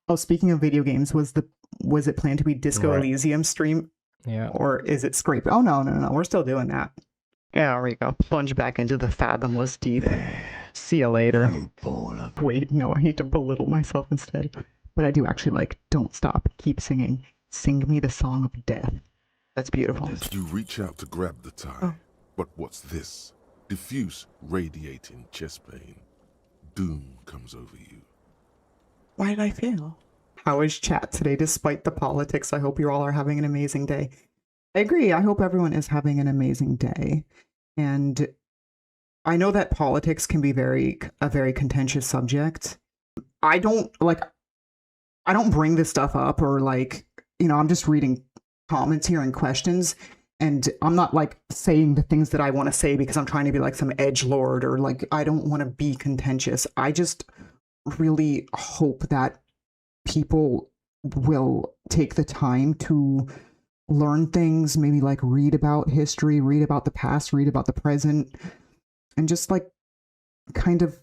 Oh, speaking of video games, was it planned to be Disco Right. Elysium stream? Yeah. Or is it Scrape? Oh, no. We're still doing that. Yeah, there we go. Plunge back into the fathomless deep. See you later. Wait, no, I need to belittle myself instead. But I do actually like Don't Stop, Keep Singing. Sing me the song of death. That's beautiful. You reach out to grab the tie. Oh. But what's this? Diffuse, radiating chest pain. Doom comes over you. Why did I fail? How is chat today despite the politics? I hope you all are having an amazing day. I agree. I hope everyone is having an amazing day. And I know that politics can be a very contentious subject. I don't bring this stuff up or I'm just reading comments here and questions. And I'm not like saying the things that I want to say because I'm trying to be like some edgelord or like I don't want to be contentious. I just really hope that people will take the time to learn things, maybe like read about history, read about the past, read about the present, and just like kind of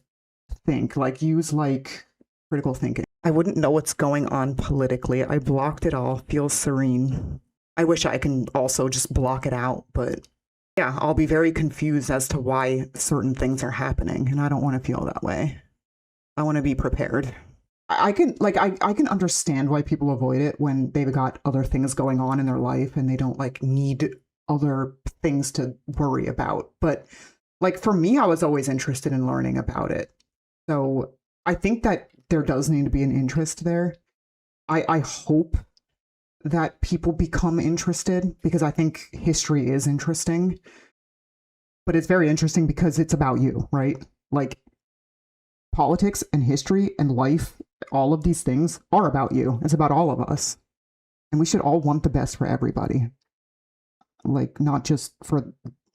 think, like use like critical thinking. I wouldn't know what's going on politically. I blocked it all. Feels serene. I wish I can also just block it out, but yeah, I'll be very confused as to why certain things are happening, and I don't want to feel that way. I want to be prepared. I can understand why people avoid it when they've got other things going on in their life and they don't like need other things to worry about. But like for me, I was always interested in learning about it. So I think that there does need to be an interest there. I hope that people become interested because I think history is interesting. But it's very interesting because it's about you, right? Like politics and history and life, all of these things are about you. It's about all of us. And we should all want the best for everybody. Like, not just for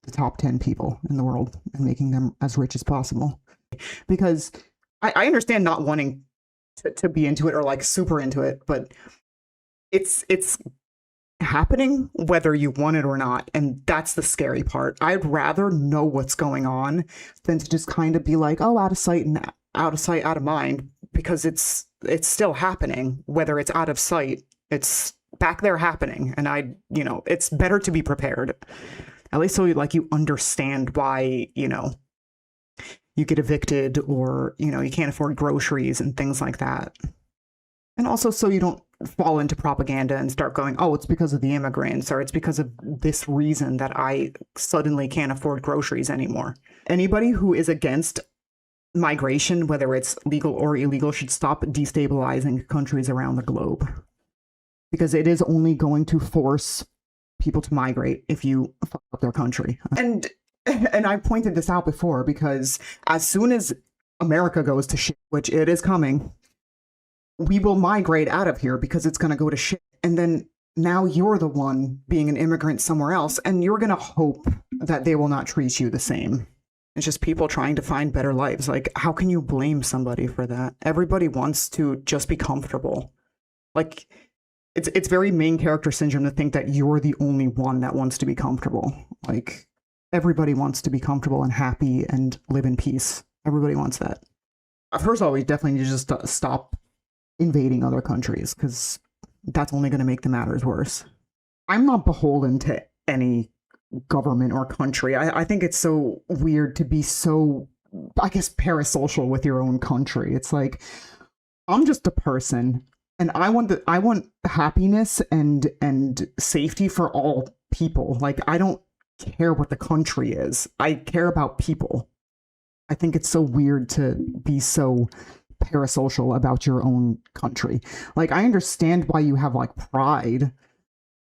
the top 10 people in the world and making them as rich as possible. Because I understand not wanting to be into it or like super into it, but it's happening whether you want it or not. And that's the scary part. I'd rather know what's going on than to just kind of be like, oh, out of sight, out of mind, because it's still happening. Whether it's out of sight, it's back there happening. And it's better to be prepared. At least so you understand why, you get evicted or, you can't afford groceries and things like that. And also so you don't fall into propaganda and start going, oh, it's because of the immigrants or it's because of this reason that I suddenly can't afford groceries anymore. Anybody who is against migration, whether it's legal or illegal, should stop destabilizing countries around the globe, because it is only going to force people to migrate if you fuck up their country. And I pointed this out before, because as soon as America goes to shit, which it is coming, we will migrate out of here because it's going to go to shit. And then now you're the one being an immigrant somewhere else, and you're going to hope that they will not treat you the same. It's just people trying to find better lives. Like, how can you blame somebody for that? Everybody wants to just be comfortable. Like, it's very main character syndrome to think that you're the only one that wants to be comfortable. Like, everybody wants to be comfortable and happy and live in peace. Everybody wants that. First of all, we definitely need to just stop invading other countries, because that's only going to make the matters worse. I'm not beholden to any government or country. I think it's so weird to be so, I guess, parasocial with your own country. It's like, I'm just a person, and I want happiness and safety for all people. Like, I don't care what the country is. I care about people. I think it's so weird to be so parasocial about your own country. Like, I understand why you have like pride,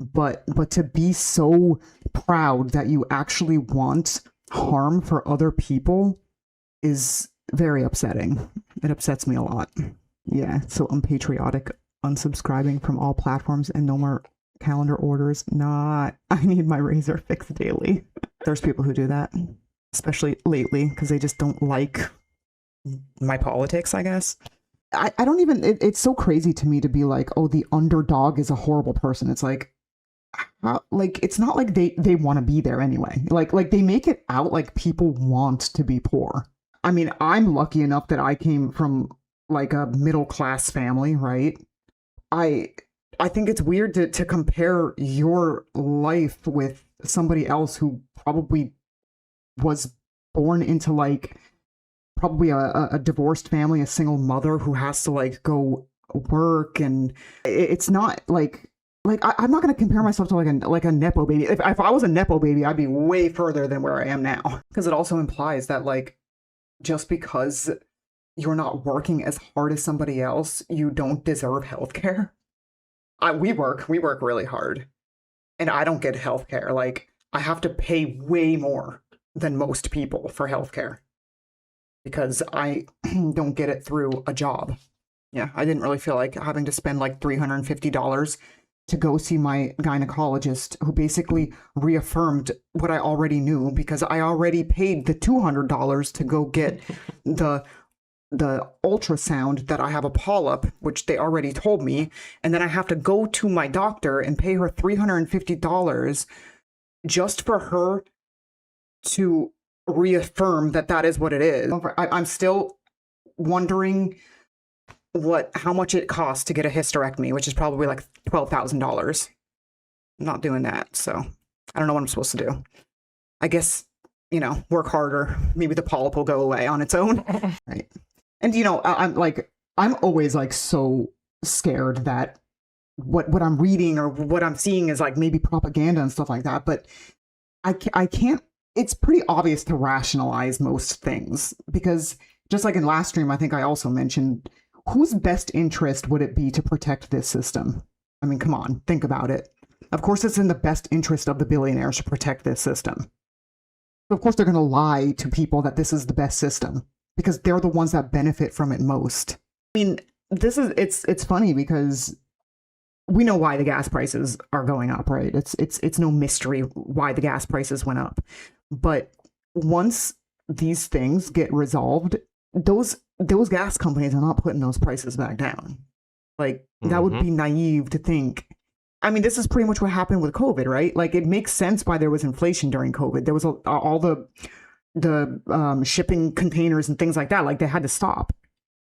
but to be so proud that you actually want harm for other people is very upsetting. It upsets me a lot. Yeah, so unpatriotic, unsubscribing from all platforms and no more calendar orders. Not, I need my razor fixed daily. There's people who do that, especially lately, because they just don't like my politics, I guess. I don't even, it's so crazy to me to be like, oh, the underdog is a horrible person. It's like, it's not like they want to be there anyway. Like they make it out like people want to be poor. I mean, I'm lucky enough that I came from like a middle class family, right? I I think it's weird to compare your life with somebody else who probably was born into like probably a divorced family, a single mother who has to like go work, and it's not like I'm not going to compare myself to like a nepo baby. If I was a nepo baby, I'd be way further than where I am now, because it also implies that like just because you're not working as hard as somebody else, you don't deserve healthcare. We work really hard, and I don't get healthcare. Like I have to pay way more than most people for healthcare because I don't get it through a job. Yeah, I didn't really feel like having to spend like $350 to go see my gynecologist, who basically reaffirmed what I already knew because I already paid the $200 to go get the ultrasound that I have a polyp, which they already told me, and then I have to go to my doctor and pay her $350 just for her to reaffirm that that is what it is. I'm still wondering how much it costs to get a hysterectomy, which is probably like $12,000. I'm not doing that, so I don't know what I'm supposed to do. I guess, work harder. Maybe the polyp will go away on its own. Right. And I'm always like so scared that what I'm reading or what I'm seeing is like maybe propaganda and stuff like that, but I can't. It's pretty obvious to rationalize most things, because just like in last stream, I think I also mentioned, whose best interest would it be to protect this system? I mean, come on, think about it. Of course, it's in the best interest of the billionaires to protect this system. Of course, they're going to lie to people that this is the best system because they're the ones that benefit from it most. I mean, it's funny because we know why the gas prices are going up, right? It's no mystery why the gas prices went up. But once these things get resolved, those gas companies are not putting those prices back down. Like, that would be naive to think. I mean, this is pretty much what happened with COVID, right? Like, it makes sense why there was inflation during COVID. There was all the shipping containers and things like that. Like, they had to stop.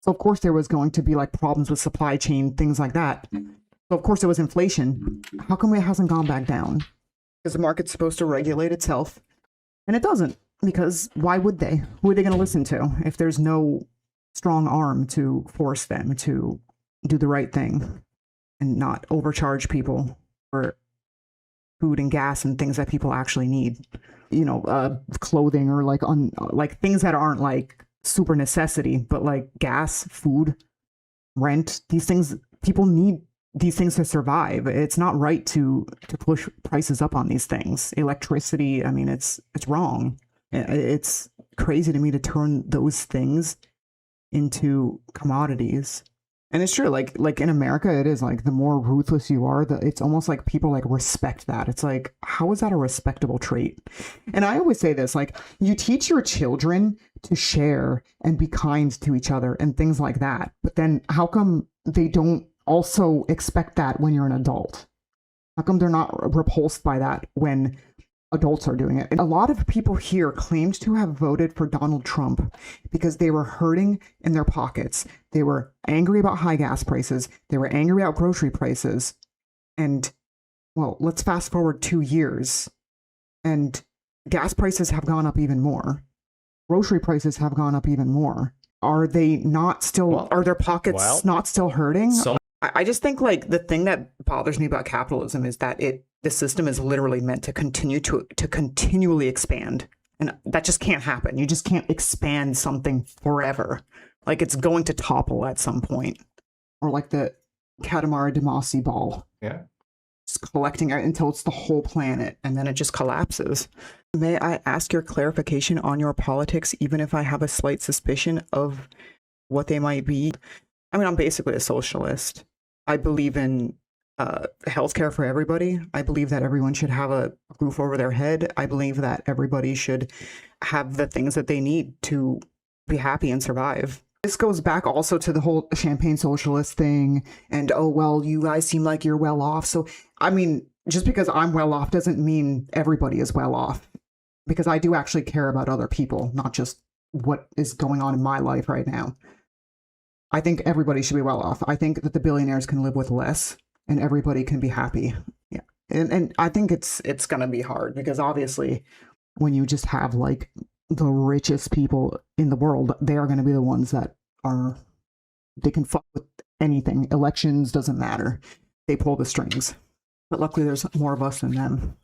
So, of course, there was going to be, like, problems with supply chain, things like that. So, of course, there was inflation. How come it hasn't gone back down? Because the market's supposed to regulate itself. And it doesn't. Because why would they? Who are they going to listen to if there's no strong arm to force them to do the right thing and not overcharge people for food and gas and things that people actually need? Clothing or like things that aren't like super necessity, but like gas, food, rent, these things, people need these things to survive. It's not right to push prices up on these things. Electricity, I mean, it's wrong. It's crazy to me to turn those things into commodities. And it's true, like in America, it is like the more ruthless you are, it's almost like people like respect that. It's like, how is that a respectable trait? And I always say this, like, you teach your children to share and be kind to each other and things like that. But then how come they don't also expect that when you're an adult? How come they're not repulsed by that when adults are doing it? And a lot of people here claimed to have voted for Donald Trump because they were hurting in their pockets. They were angry about high gas prices. They were angry about grocery prices. And, well, let's fast forward 2 years, and gas prices have gone up even more. Grocery prices have gone up even more. Are they not still, are their pockets not still hurting? I just think like the thing that bothers me about capitalism is that the system is literally meant to continue to continually expand. And that just can't happen. You just can't expand something forever. Like, it's going to topple at some point. Or like the Katamari Damacy ball. Yeah. It's collecting it until it's the whole planet, and then it just collapses. May I ask your clarification on your politics, even if I have a slight suspicion of what they might be? I mean, I'm basically a socialist. I believe in healthcare for everybody. I believe that everyone should have a roof over their head. I believe that everybody should have the things that they need to be happy and survive. This goes back also to the whole champagne socialist thing and, oh, well, you guys seem like you're well off. So, I mean, just because I'm well off doesn't mean everybody is well off, because I do actually care about other people, not just what is going on in my life right now. I think everybody should be well off. I think that the billionaires can live with less and everybody can be happy. Yeah. And I think it's going to be hard because obviously when you just have like the richest people in the world, they are going to be the ones that are, they can fuck with anything. Elections doesn't matter. They pull the strings. But luckily there's more of us than them.